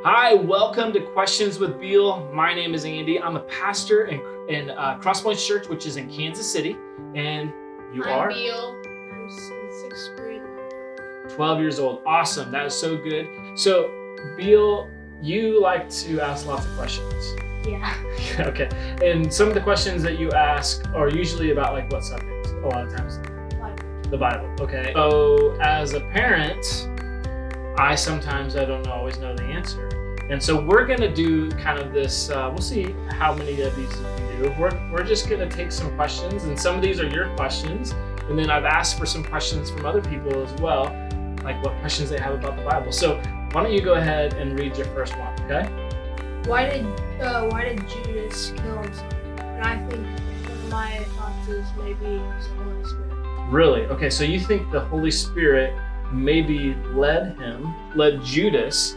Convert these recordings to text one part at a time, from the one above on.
Hi, welcome to Questions with Beale. My name is Andy. I'm a pastor in Crosspoint Church, which is in Kansas City. And you I'm are? Beale. I'm in 6th grade. 12 years old. Awesome. That is so good. So, Beale, you like to ask lots of questions. Yeah. Okay. And some of the questions that you ask are usually about like what subjects? A lot of times. The Bible. Okay. So, as a parent, I don't always know the answer. And so we're going to do kind of this, we'll see how many of these we do. We're just going to take some questions, and some of these are your questions. And then I've asked for some questions from other people as well, like what questions they have about the Bible. So why don't you go ahead and read your first one, okay? Why did Judas kill himself? And I think one of my thoughts is maybe it's the Holy Spirit. Really? Okay, so you think the Holy Spirit maybe led Judas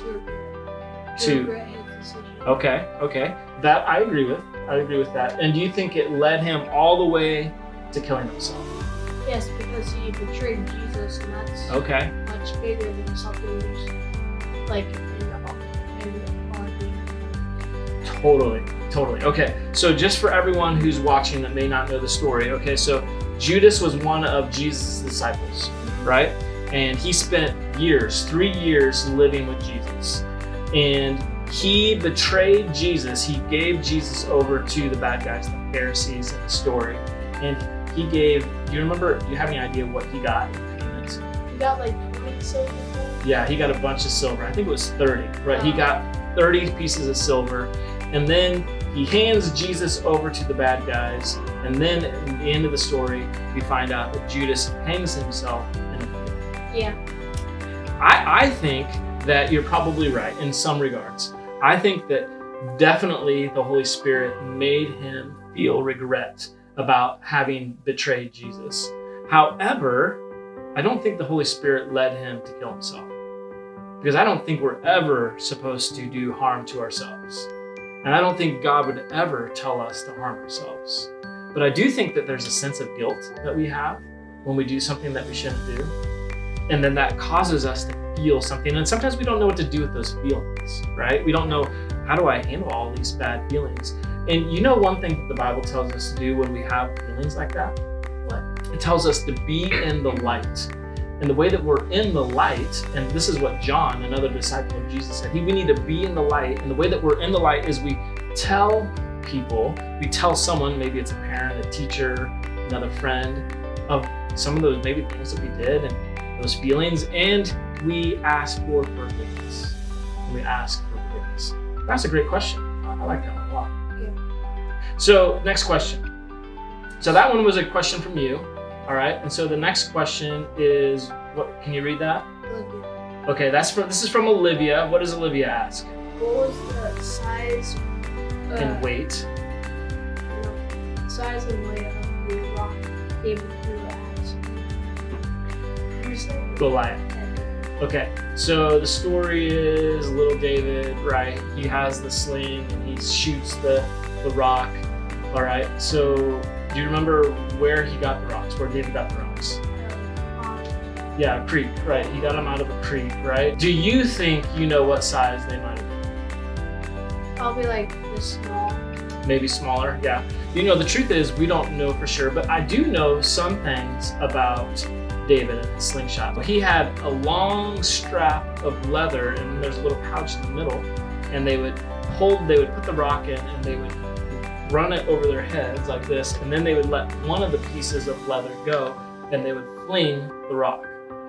to regret his decision. Okay. That I agree with. That. And do you think it led him all the way to killing himself? Yes, because he betrayed Jesus, and that's Okay. much bigger than something just like Totally. Okay, so just for everyone who's watching that may not know the story, okay, so Judas was one of Jesus' disciples, right? And he spent 3 years living with Jesus. And he betrayed Jesus. He gave Jesus over to the bad guys, the Pharisees in the story. And do you have any idea what he got in payment? He got like 20 silver. Yeah, he got a bunch of silver. I think it was 30, right? He got 30 pieces of silver. And then he hands Jesus over to the bad guys. And then at the end of the story, we find out that Judas hangs himself in a field. Yeah. I think that you're probably right in some regards. I think that definitely the Holy Spirit made him feel regret about having betrayed Jesus. However, I don't think the Holy Spirit led him to kill himself, because I don't think we're ever supposed to do harm to ourselves. And I don't think God would ever tell us to harm ourselves. But I do think that there's a sense of guilt that we have when we do something that we shouldn't do. And then that causes us to feel something. And sometimes we don't know what to do with those feelings, right? We don't know, how do I handle all these bad feelings? And you know one thing that the Bible tells us to do when we have feelings like that? What? It tells us to be in the light. And the way that we're in the light, and this is what John, another disciple of Jesus, said, we need to be in the light. And the way that we're in the light is we tell someone, maybe it's a parent, a teacher, another friend, of some of those maybe things that we did and those feelings, and we ask for forgiveness. That's a great question. I like that one a lot. Yeah. So next question. So that one was a question from you. All right, and so the next question is, what? Can you read that? Olivia. Okay, this is from Olivia. What does Olivia ask? What was the size And weight. Size and weight of the rock David threw at Goliath. Okay, so the story is little David, right? He has the sling and he shoots the rock. All right, so do you remember where he got the rocks? Where David got the rocks? Yeah, a creek, right? He got them out of a creek, right? Do you think you know what size they might have been? Probably like this small. Maybe smaller, yeah. You know, the truth is we don't know for sure, but I do know some things about David and his slingshot. He had a long strap of leather, and there's a little pouch in the middle, and they would put the rock in, and they would run it over their heads like this, and then they would let one of the pieces of leather go, and they would fling the rock.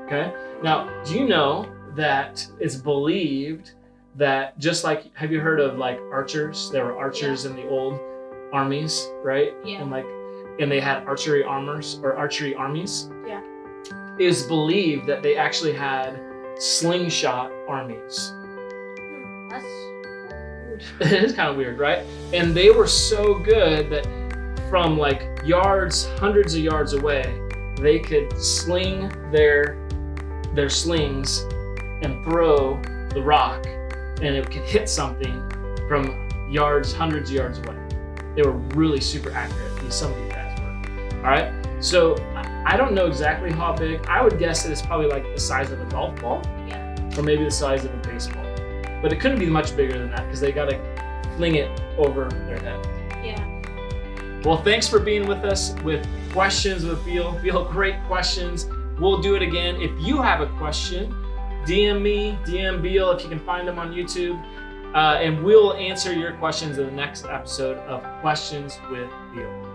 Okay? Now, do you know that it's believed that just like, have you heard of like archers? There were archers in the old armies, right? Yeah. And they had archery armors or archery armies. Yeah. It is believed that they actually had slingshot armies. That's weird. It is kind of weird, right? And they were so good that from like hundreds of yards away, they could sling their slings and throw the rock, and it could hit something from hundreds of yards away. They were really super accurate. Some of these guys were. All right. So I don't know exactly how big. I would guess that it's probably like the size of a golf ball. Yeah. Or maybe the size of a baseball. But it couldn't be much bigger than that because they got to fling it over their head. Yeah. Well, thanks for being with us with Questions with Beale. Beale, great questions. We'll do it again. If you have a question, DM me, DM Beale if you can find them on YouTube, and we'll answer your questions in the next episode of Questions with Beale.